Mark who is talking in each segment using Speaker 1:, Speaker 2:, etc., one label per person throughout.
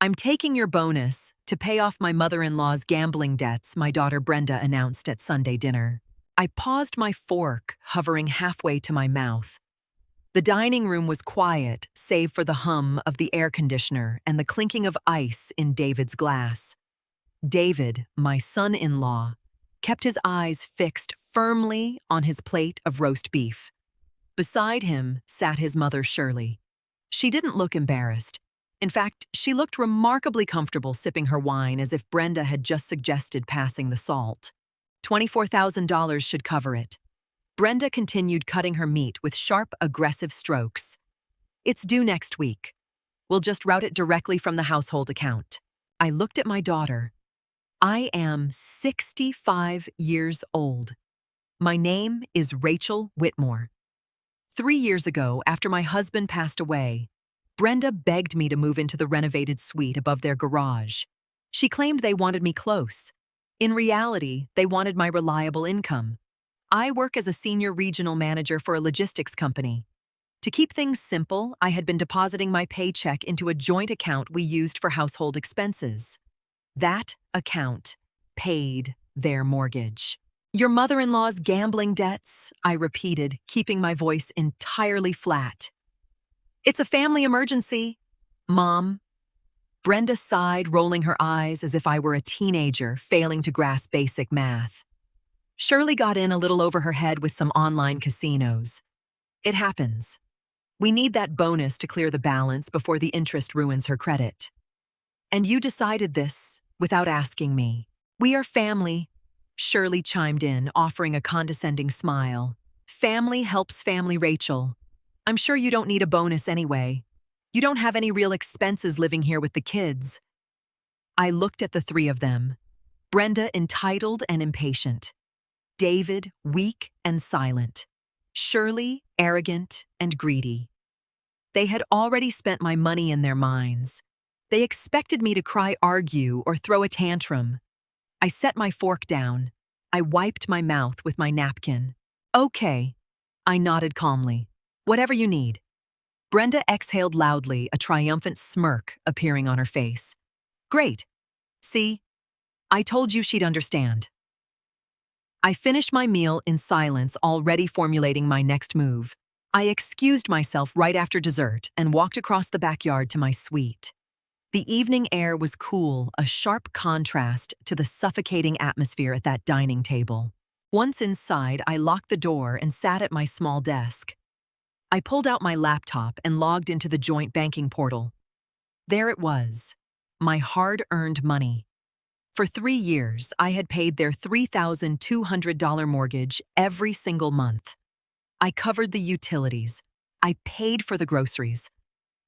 Speaker 1: I'm taking your bonus to pay off my mother-in-law's gambling debts, my daughter Brenda announced at Sunday dinner. I paused my fork, hovering halfway to my mouth. The dining room was quiet, save for the hum of the air conditioner and the clinking of ice in David's glass. David, my son-in-law, kept his eyes fixed firmly on his plate of roast beef. Beside him sat his mother, Shirley. She didn't look embarrassed. In fact, she looked remarkably comfortable sipping her wine as if Brenda had just suggested passing the salt. $24,000 should cover it. Brenda continued cutting her meat with sharp, aggressive strokes. It's due next week. We'll just route it directly from the household account. I looked at my daughter. I am 65 years old. My name is Rachel Whitmore. 3 years ago, after my husband passed away, Brenda begged me to move into the renovated suite above their garage. She claimed they wanted me close. In reality, they wanted my reliable income. I work as a senior regional manager for a logistics company. To keep things simple, I had been depositing my paycheck into a joint account we used for household expenses. That account paid their mortgage. Your mother-in-law's gambling debts, I repeated, keeping my voice entirely flat. It's a family emergency, Mom. Brenda sighed, rolling her eyes as if I were a teenager failing to grasp basic math. Shirley got in a little over her head with some online casinos. It happens. We need that bonus to clear the balance before the interest ruins her credit. And you decided this without asking me. We are family, Shirley chimed in, offering a condescending smile. Family helps family, Rachel. I'm sure you don't need a bonus anyway. You don't have any real expenses living here with the kids. I looked at the three of them. Brenda entitled and impatient. David weak and silent. Shirley arrogant and greedy. They had already spent my money in their minds. They expected me to cry, argue, or throw a tantrum. I set my fork down. I wiped my mouth with my napkin. Okay. I nodded calmly. Whatever you need. Brenda exhaled loudly, a triumphant smirk appearing on her face. Great. See? I told you she'd understand. I finished my meal in silence, already formulating my next move. I excused myself right after dessert and walked across the backyard to my suite. The evening air was cool, a sharp contrast to the suffocating atmosphere at that dining table. Once inside, I locked the door and sat at my small desk. I pulled out my laptop and logged into the joint banking portal. There it was, my hard-earned money. For 3 years, I had paid their $3,200 mortgage every single month. I covered the utilities. I paid for the groceries.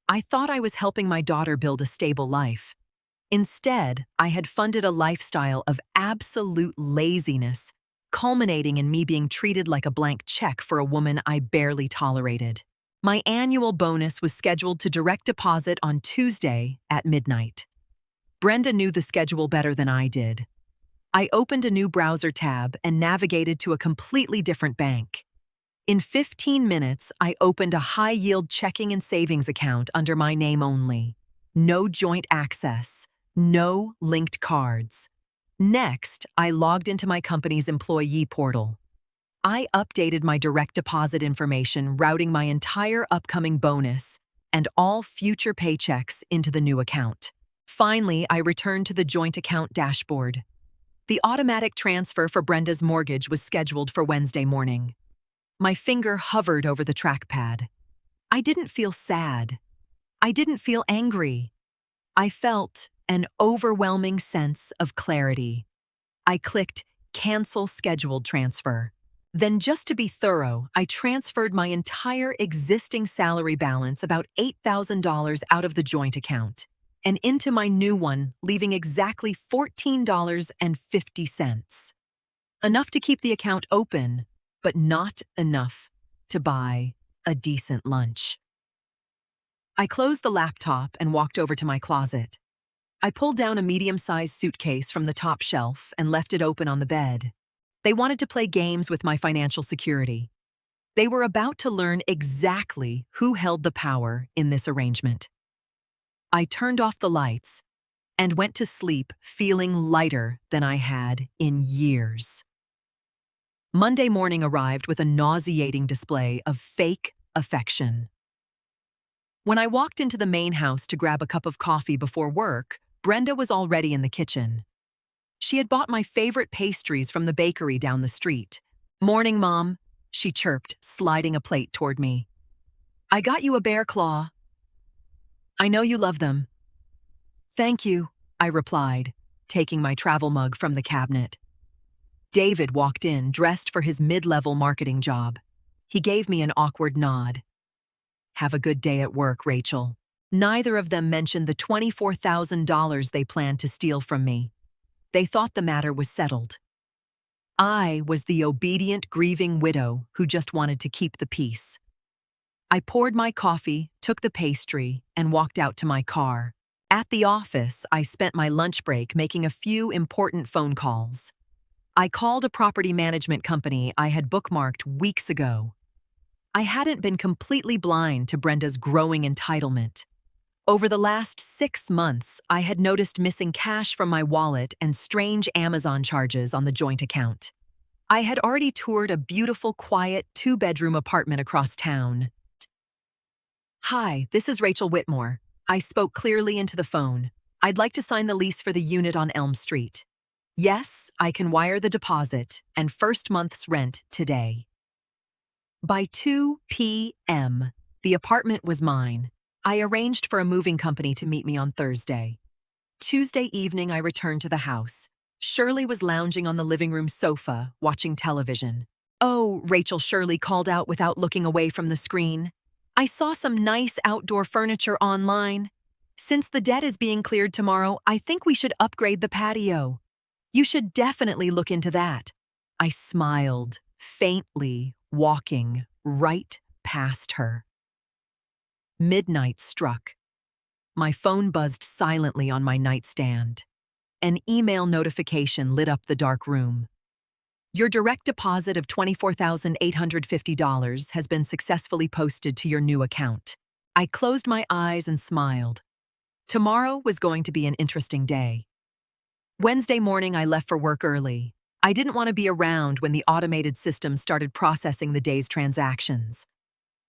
Speaker 1: I thought I was helping my daughter build a stable life. Instead, I had funded a lifestyle of absolute laziness, culminating in me being treated like a blank check for a woman I barely tolerated. My annual bonus was scheduled to direct deposit on Tuesday at midnight. Brenda knew the schedule better than I did. I opened a new browser tab and navigated to a completely different bank. In 15 minutes, I opened a high-yield checking and savings account under my name only. No joint access, no linked cards. Next, I logged into my company's employee portal. I updated my direct deposit information, routing my entire upcoming bonus and all future paychecks into the new account. Finally, I returned to the joint account dashboard. The automatic transfer for Brenda's mortgage was scheduled for Wednesday morning. My finger hovered over the trackpad. I didn't feel sad. I didn't feel angry. I felt an overwhelming sense of clarity. I clicked Cancel Scheduled Transfer. Then, just to be thorough, I transferred my entire existing salary balance, about $8,000, out of the joint account and into my new one, leaving exactly $14.50. Enough to keep the account open, but not enough to buy a decent lunch. I closed the laptop and walked over to my closet. I pulled down a medium-sized suitcase from the top shelf and left it open on the bed. They wanted to play games with my financial security. They were about to learn exactly who held the power in this arrangement. I turned off the lights and went to sleep feeling lighter than I had in years. Monday morning arrived with a nauseating display of fake affection. When I walked into the main house to grab a cup of coffee before work, Brenda was already in the kitchen. She had bought my favorite pastries from the bakery down the street. "Morning, Mom," she chirped, sliding a plate toward me. "I got you a bear claw. I know you love them." "Thank you," I replied, taking my travel mug from the cabinet. David walked in, dressed for his mid-level marketing job. He gave me an awkward nod. "Have a good day at work, Rachel." Neither of them mentioned the $24,000 they planned to steal from me. They thought the matter was settled. I was the obedient, grieving widow who just wanted to keep the peace. I poured my coffee, took the pastry, and walked out to my car. At the office, I spent my lunch break making a few important phone calls. I called a property management company I had bookmarked weeks ago. I hadn't been completely blind to Brenda's growing entitlement. Over the last 6 months, I had noticed missing cash from my wallet and strange Amazon charges on the joint account. I had already toured a beautiful, quiet, 2-bedroom apartment across town. "Hi, this is Rachel Whitmore." I spoke clearly into the phone. "I'd like to sign the lease for the unit on Elm Street." "Yes, I can wire the deposit and first month's rent today." By 2 p.m., the apartment was mine. I arranged for a moving company to meet me on Thursday. Tuesday evening, I returned to the house. Shirley was lounging on the living room sofa, watching television. "Oh," Rachel Shirley called out without looking away from the screen. "I saw some nice outdoor furniture online. Since the debt is being cleared tomorrow, I think we should upgrade the patio. You should definitely look into that." I smiled, faintly, walking right past her. Midnight struck. My phone buzzed silently on my nightstand. An email notification lit up the dark room. "Your direct deposit of $24,850 has been successfully posted to your new account." I closed my eyes and smiled. Tomorrow was going to be an interesting day. Wednesday morning, I left for work early. I didn't want to be around when the automated system started processing the day's transactions.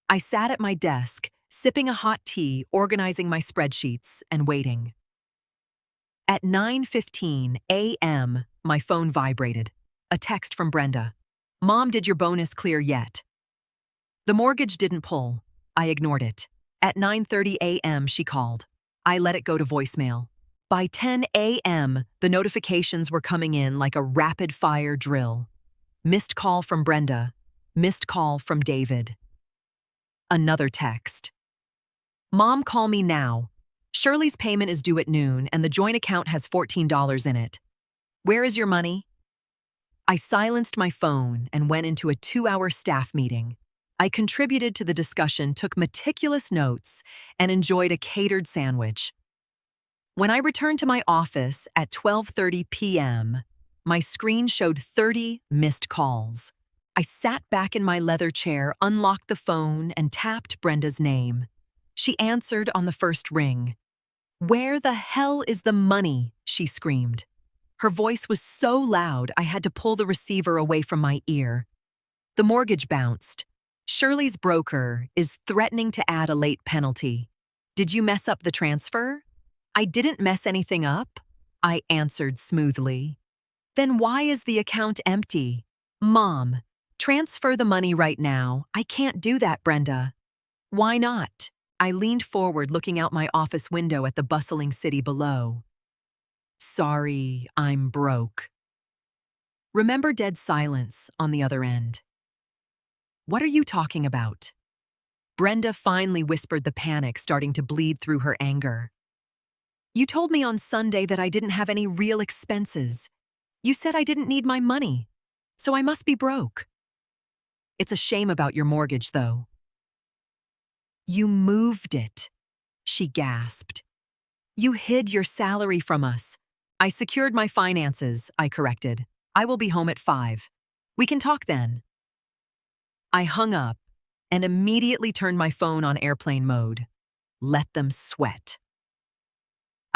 Speaker 1: I sat at my desk, sipping a hot tea, organizing my spreadsheets, and waiting. At 9:15 a.m., my phone vibrated. A text from Brenda. "Mom, did your bonus clear yet?" The mortgage didn't pull. I ignored it. At 9:30 a.m., she called. I let it go to voicemail. By 10 a.m., the notifications were coming in like a rapid-fire drill. Missed call from Brenda. Missed call from David. Another text. "Mom, call me now. Shirley's payment is due at noon and the joint account has $14 in it. Where is your money?" I silenced my phone and went into a 2-hour staff meeting. I contributed to the discussion, took meticulous notes, and enjoyed a catered sandwich. When I returned to my office at 12:30 p.m., my screen showed 30 missed calls. I sat back in my leather chair, unlocked the phone, and tapped Brenda's name. She answered on the first ring. "Where the hell is the money?" she screamed. Her voice was so loud I had to pull the receiver away from my ear. The mortgage bounced. "Shirley's broker is threatening to add a late penalty. Did you mess up the transfer?" "I didn't mess anything up," I answered smoothly. "Then why is the account empty?" "Mom, transfer the money right now." "I can't do that, Brenda." "Why not?" I leaned forward, looking out my office window at the bustling city below. "Sorry, I'm broke." Remember dead silence on the other end. "What are you talking about?" Brenda finally whispered, the panic starting to bleed through her anger. "You told me on Sunday that I didn't have any real expenses. You said I didn't need my money, so I must be broke." "It's a shame about your mortgage, though." "You moved it," she gasped. "You hid your salary from us." "I secured my finances," I corrected. "I will be home at 5. We can talk then." I hung up and immediately turned my phone on airplane mode. Let them sweat.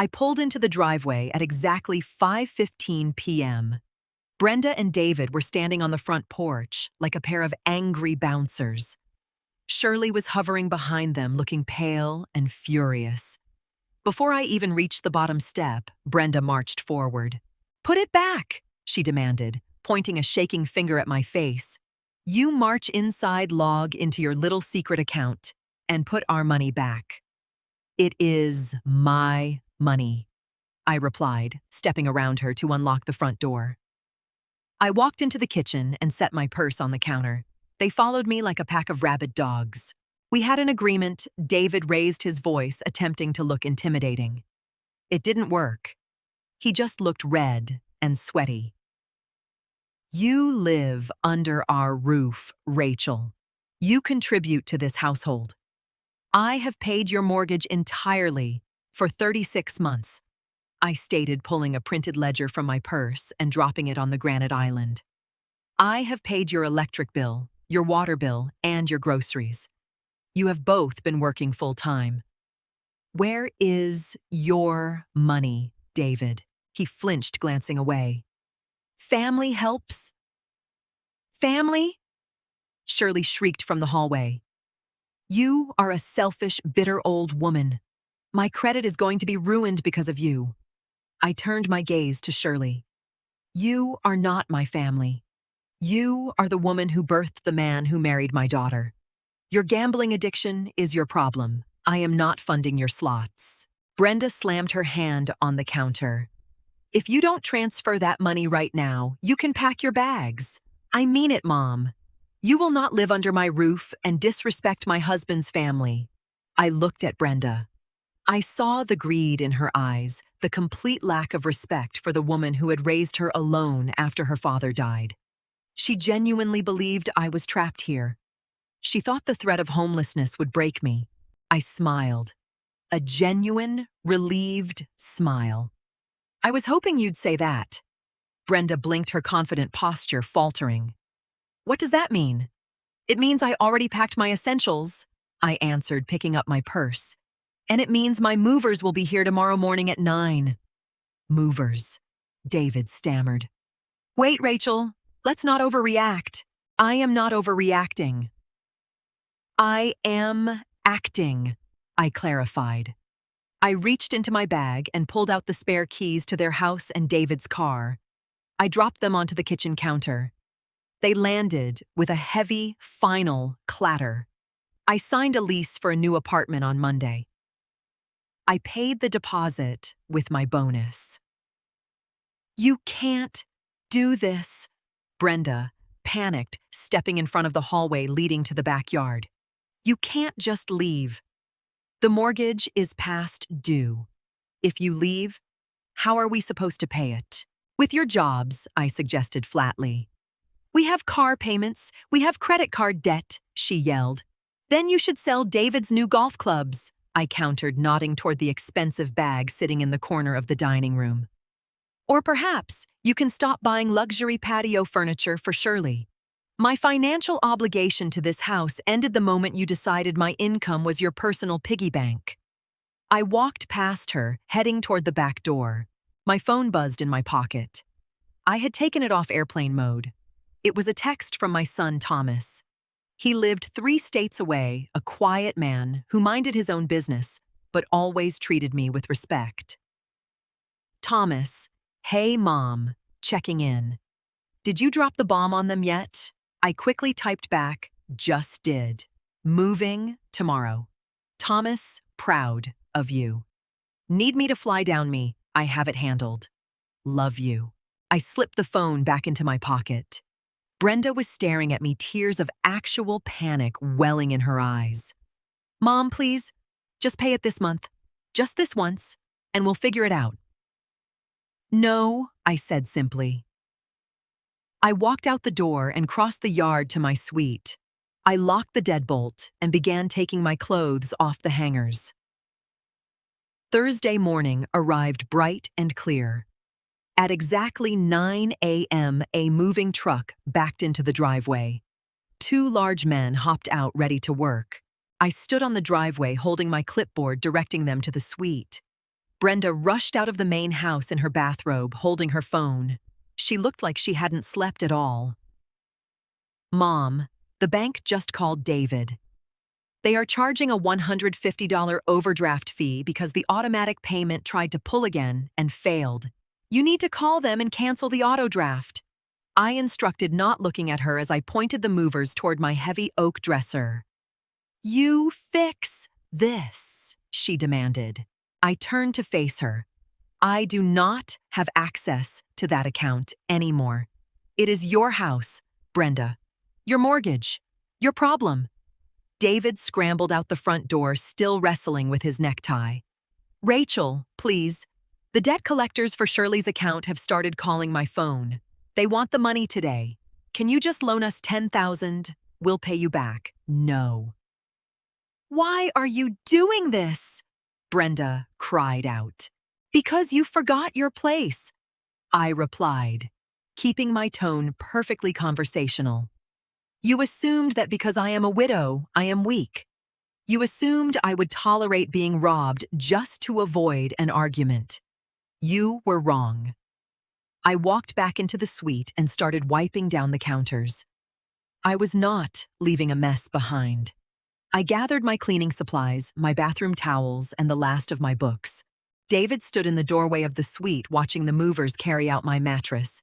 Speaker 1: I pulled into the driveway at exactly 5:15 p.m. Brenda and David were standing on the front porch like a pair of angry bouncers. Shirley was hovering behind them, looking pale and furious. Before I even reached the bottom step, Brenda marched forward. "Put it back," she demanded, pointing a shaking finger at my face. "You march inside, log into your little secret account, and put our money back." "It is my money," I replied, stepping around her to unlock the front door. I walked into the kitchen and set my purse on the counter. They followed me like a pack of rabid dogs. We had an agreement. David raised his voice, attempting to look intimidating. It didn't work. He just looked red and sweaty. "You live under our roof, Rachel. You contribute to this household. I have paid your mortgage entirely for 36 months. I stated, pulling a printed ledger from my purse and dropping it on the granite island. "I have paid your electric bill, your water bill, and your groceries. You have both been working full-time. Where is your money, David?" He flinched, glancing away. "Family helps?" "Family?" Shirley shrieked from the hallway. "You are a selfish, bitter old woman. My credit is going to be ruined because of you." I turned my gaze to Shirley. "You are not my family. You are the woman who birthed the man who married my daughter. Your gambling addiction is your problem. I am not funding your slots." Brenda slammed her hand on the counter. "If you don't transfer that money right now, you can pack your bags. I mean it, Mom. You will not live under my roof and disrespect my husband's family." I looked at Brenda. I saw the greed in her eyes, the complete lack of respect for the woman who had raised her alone after her father died. She genuinely believed I was trapped here. She thought the threat of homelessness would break me. I smiled. A genuine, relieved smile. "I was hoping you'd say that." Brenda blinked, her confident posture faltering. "What does that mean?" "It means I already packed my essentials," I answered, picking up my purse. "And it means my movers will be here tomorrow morning at 9. "Movers," David stammered. "Wait, Rachel. Let's not overreact." "I am not overreacting. I am acting," I clarified. I reached into my bag and pulled out the spare keys to their house and David's car. I dropped them onto the kitchen counter. They landed with a heavy, final clatter. I signed a lease for a new apartment on Monday. I paid the deposit with my bonus. "You can't do this," Brenda panicked, stepping in front of the hallway leading to the backyard. "You can't just leave. The mortgage is past due. If you leave, how are we supposed to pay it?" "With your jobs," I suggested flatly. "We have car payments, we have credit card debt," she yelled. "Then you should sell David's new golf clubs," I countered, nodding toward the expensive bag sitting in the corner of the dining room. "Or perhaps you can stop buying luxury patio furniture for Shirley. My financial obligation to this house ended the moment you decided my income was your personal piggy bank." I walked past her, heading toward the back door. My phone buzzed in my pocket. I had taken it off airplane mode. It was a text from my son, Thomas. He lived 3 states away, a quiet man who minded his own business, but always treated me with respect. "Thomas, hey Mom, checking in. Did you drop the bomb on them yet?" I quickly typed back, "Just did. Moving tomorrow. Thomas, proud of you. Need me to fly down me? I have it handled. Love you." I slipped the phone back into my pocket. Brenda was staring at me, tears of actual panic welling in her eyes. "Mom, please, just pay it this month. Just this once, and we'll figure it out." "No," I said simply. I walked out the door and crossed the yard to my suite. I locked the deadbolt and began taking my clothes off the hangers. Thursday morning arrived bright and clear. At exactly 9 a.m., a moving truck backed into the driveway. 2 large men hopped out ready to work. I stood on the driveway holding my clipboard, directing them to the suite. Brenda rushed out of the main house in her bathrobe, holding her phone. She looked like she hadn't slept at all. Mom, the bank just called David. They are charging a $150 overdraft fee because the automatic payment tried to pull again and failed. You need to call them and cancel the auto draft. I instructed, not looking at her as I pointed the movers toward my heavy oak dresser. You fix this, she demanded. I turned to face her. I do not have access to that account anymore. It is your house, Brenda. Your mortgage. Your problem. David scrambled out the front door, still wrestling with his necktie. Rachel, please. The debt collectors for Shirley's account have started calling my phone. They want the money today. Can you just loan us $10,000? We'll pay you back. No. Why are you doing this? Brenda cried out. Because you forgot your place, I replied, keeping my tone perfectly conversational. You assumed that because I am a widow, I am weak. You assumed I would tolerate being robbed just to avoid an argument. You were wrong. I walked back into the suite and started wiping down the counters. I was not leaving a mess behind. I gathered my cleaning supplies, my bathroom towels, and the last of my books. David stood in the doorway of the suite watching the movers carry out my mattress.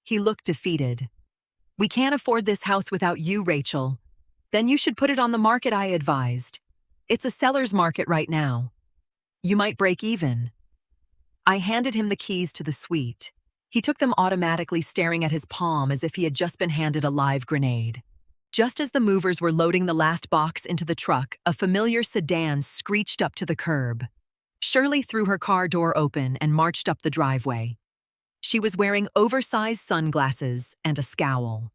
Speaker 1: He looked defeated. We can't afford this house without you, Rachel. Then you should put it on the market, I advised. It's a seller's market right now. You might break even. I handed him the keys to the suite. He took them automatically, staring at his palm as if he had just been handed a live grenade. Just as the movers were loading the last box into the truck, a familiar sedan screeched up to the curb. Shirley threw her car door open and marched up the driveway. She was wearing oversized sunglasses and a scowl.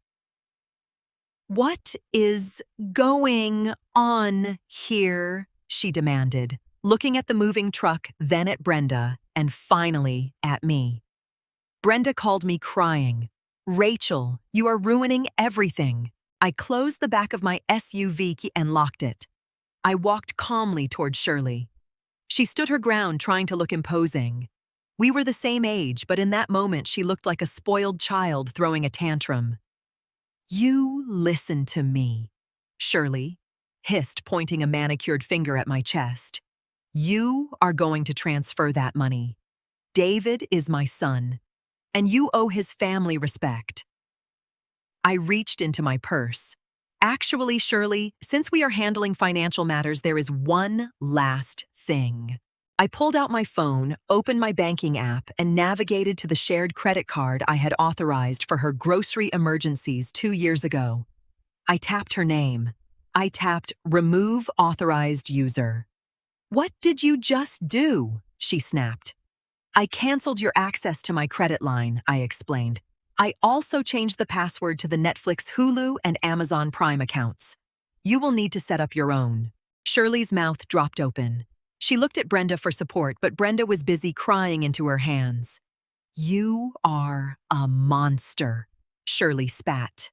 Speaker 1: What is going on here? She demanded, looking at the moving truck, then at Brenda, and finally at me. Brenda called me, crying. Rachel, you are ruining everything. I closed the back of my SUV key and locked it. I walked calmly toward Shirley. She stood her ground, trying to look imposing. We were the same age, but in that moment she looked like a spoiled child throwing a tantrum. You listen to me, Shirley hissed, pointing a manicured finger at my chest. You are going to transfer that money. David is my son, and you owe his family respect. I reached into my purse. Actually, Shirley, since we are handling financial matters, there is one last thing. I pulled out my phone, opened my banking app, and navigated to the shared credit card I had authorized for her grocery emergencies 2 years ago. I tapped her name. I tapped Remove Authorized User. What did you just do? She snapped. I canceled your access to my credit line, I explained. I also changed the password to the Netflix, Hulu, and Amazon Prime accounts. You will need to set up your own. Shirley's mouth dropped open. She looked at Brenda for support, but Brenda was busy crying into her hands. You are a monster, Shirley spat.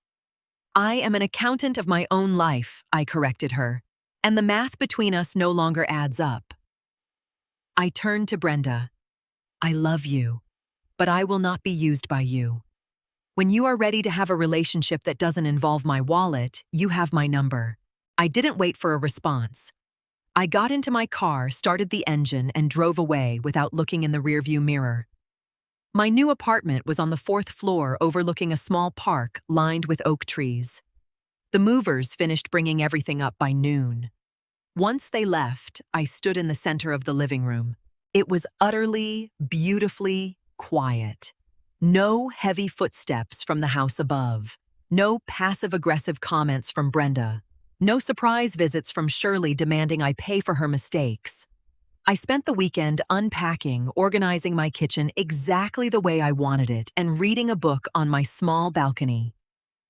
Speaker 1: I am an accountant of my own life, I corrected her, and the math between us no longer adds up. I turned to Brenda. I love you, but I will not be used by you. When you are ready to have a relationship that doesn't involve my wallet, you have my number. I didn't wait for a response. I got into my car, started the engine, and drove away without looking in the rearview mirror. My new apartment was on the 4th floor, overlooking a small park lined with oak trees. The movers finished bringing everything up by noon. Once they left, I stood in the center of the living room. It was utterly, beautifully quiet. No heavy footsteps from the house above. No passive-aggressive comments from Brenda. No surprise visits from Shirley demanding I pay for her mistakes. I spent the weekend unpacking, organizing my kitchen exactly the way I wanted it, and reading a book on my small balcony.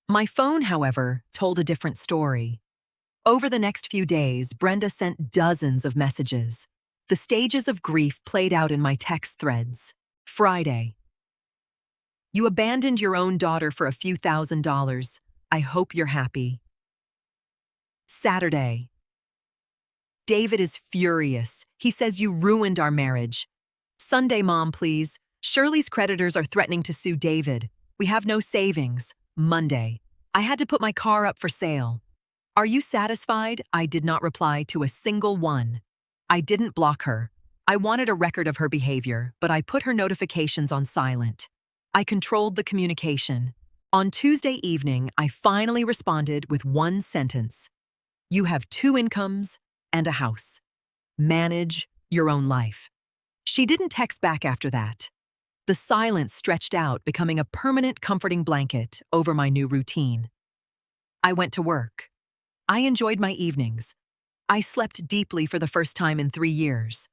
Speaker 1: My phone, however, told a different story. Over the next few days, Brenda sent dozens of messages. The stages of grief played out in my text threads. Friday. You abandoned your own daughter for a few $1,000s. I hope you're happy. Saturday. David is furious. He says you ruined our marriage. Sunday, Mom, please. Shirley's creditors are threatening to sue David. We have no savings. Monday. I had to put my car up for sale. Are you satisfied? I did not reply to a single one. I didn't block her. I wanted a record of her behavior, but I put her notifications on silent. I controlled the communication. On Tuesday evening, I finally responded with one sentence. You have 2 incomes and a house. Manage your own life. She didn't text back after that. The silence stretched out, becoming a permanent comforting blanket over my new routine. I went to work. I enjoyed my evenings. I slept deeply for the first time in 3 years.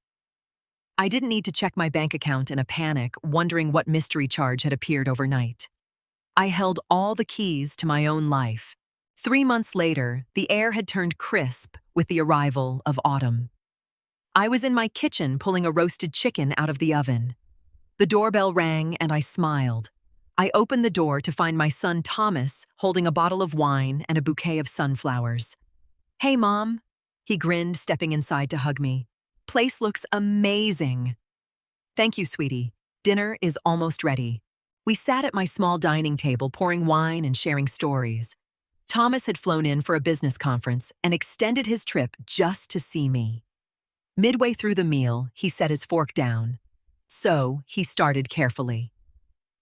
Speaker 1: I didn't need to check my bank account in a panic, wondering what mystery charge had appeared overnight. I held all the keys to my own life. 3 months later, the air had turned crisp with the arrival of autumn. I was in my kitchen pulling a roasted chicken out of the oven. The doorbell rang and I smiled. I opened the door to find my son Thomas holding a bottle of wine and a bouquet of sunflowers. Hey, Mom. He grinned, stepping inside to hug me. Place looks amazing. Thank you, sweetie. Dinner is almost ready. We sat at my small dining table pouring wine and sharing stories. Thomas had flown in for a business conference and extended his trip just to see me. Midway through the meal, he set his fork down. So he started carefully.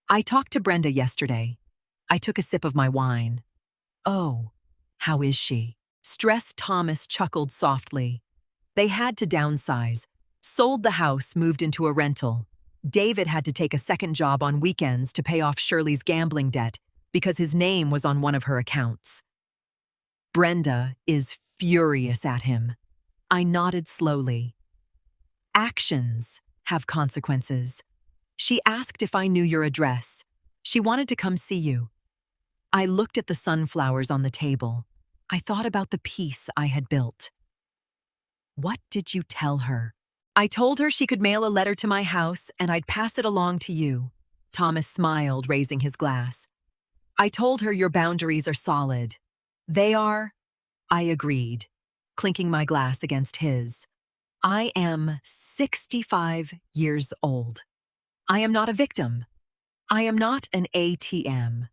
Speaker 1: I talked to Brenda yesterday. I took a sip of my wine. Oh, how is she? Stressed Thomas chuckled softly. They had to downsize, sold the house, moved into a rental. David had to take a second job on weekends to pay off Shirley's gambling debt because his name was on one of her accounts. Brenda is furious at him. I nodded slowly. Actions have consequences. She asked if I knew your address. She wanted to come see you. I looked at the sunflowers on the table. I thought about the peace I had built. What did you tell her? I told her she could mail a letter to my house and I'd pass it along to you. Thomas smiled, raising his glass. I told her your boundaries are solid. They are, I agreed, clinking my glass against his. I am 65 years old. I am not a victim. I am not an ATM.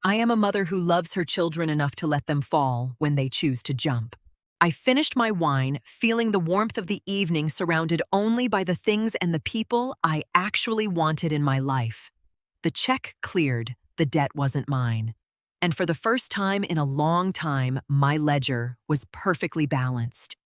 Speaker 1: I am a mother who loves her children enough to let them fall when they choose to jump. I finished my wine, feeling the warmth of the evening, surrounded only by the things and the people I actually wanted in my life. The check cleared, the debt wasn't mine. And for the first time in a long time, my ledger was perfectly balanced.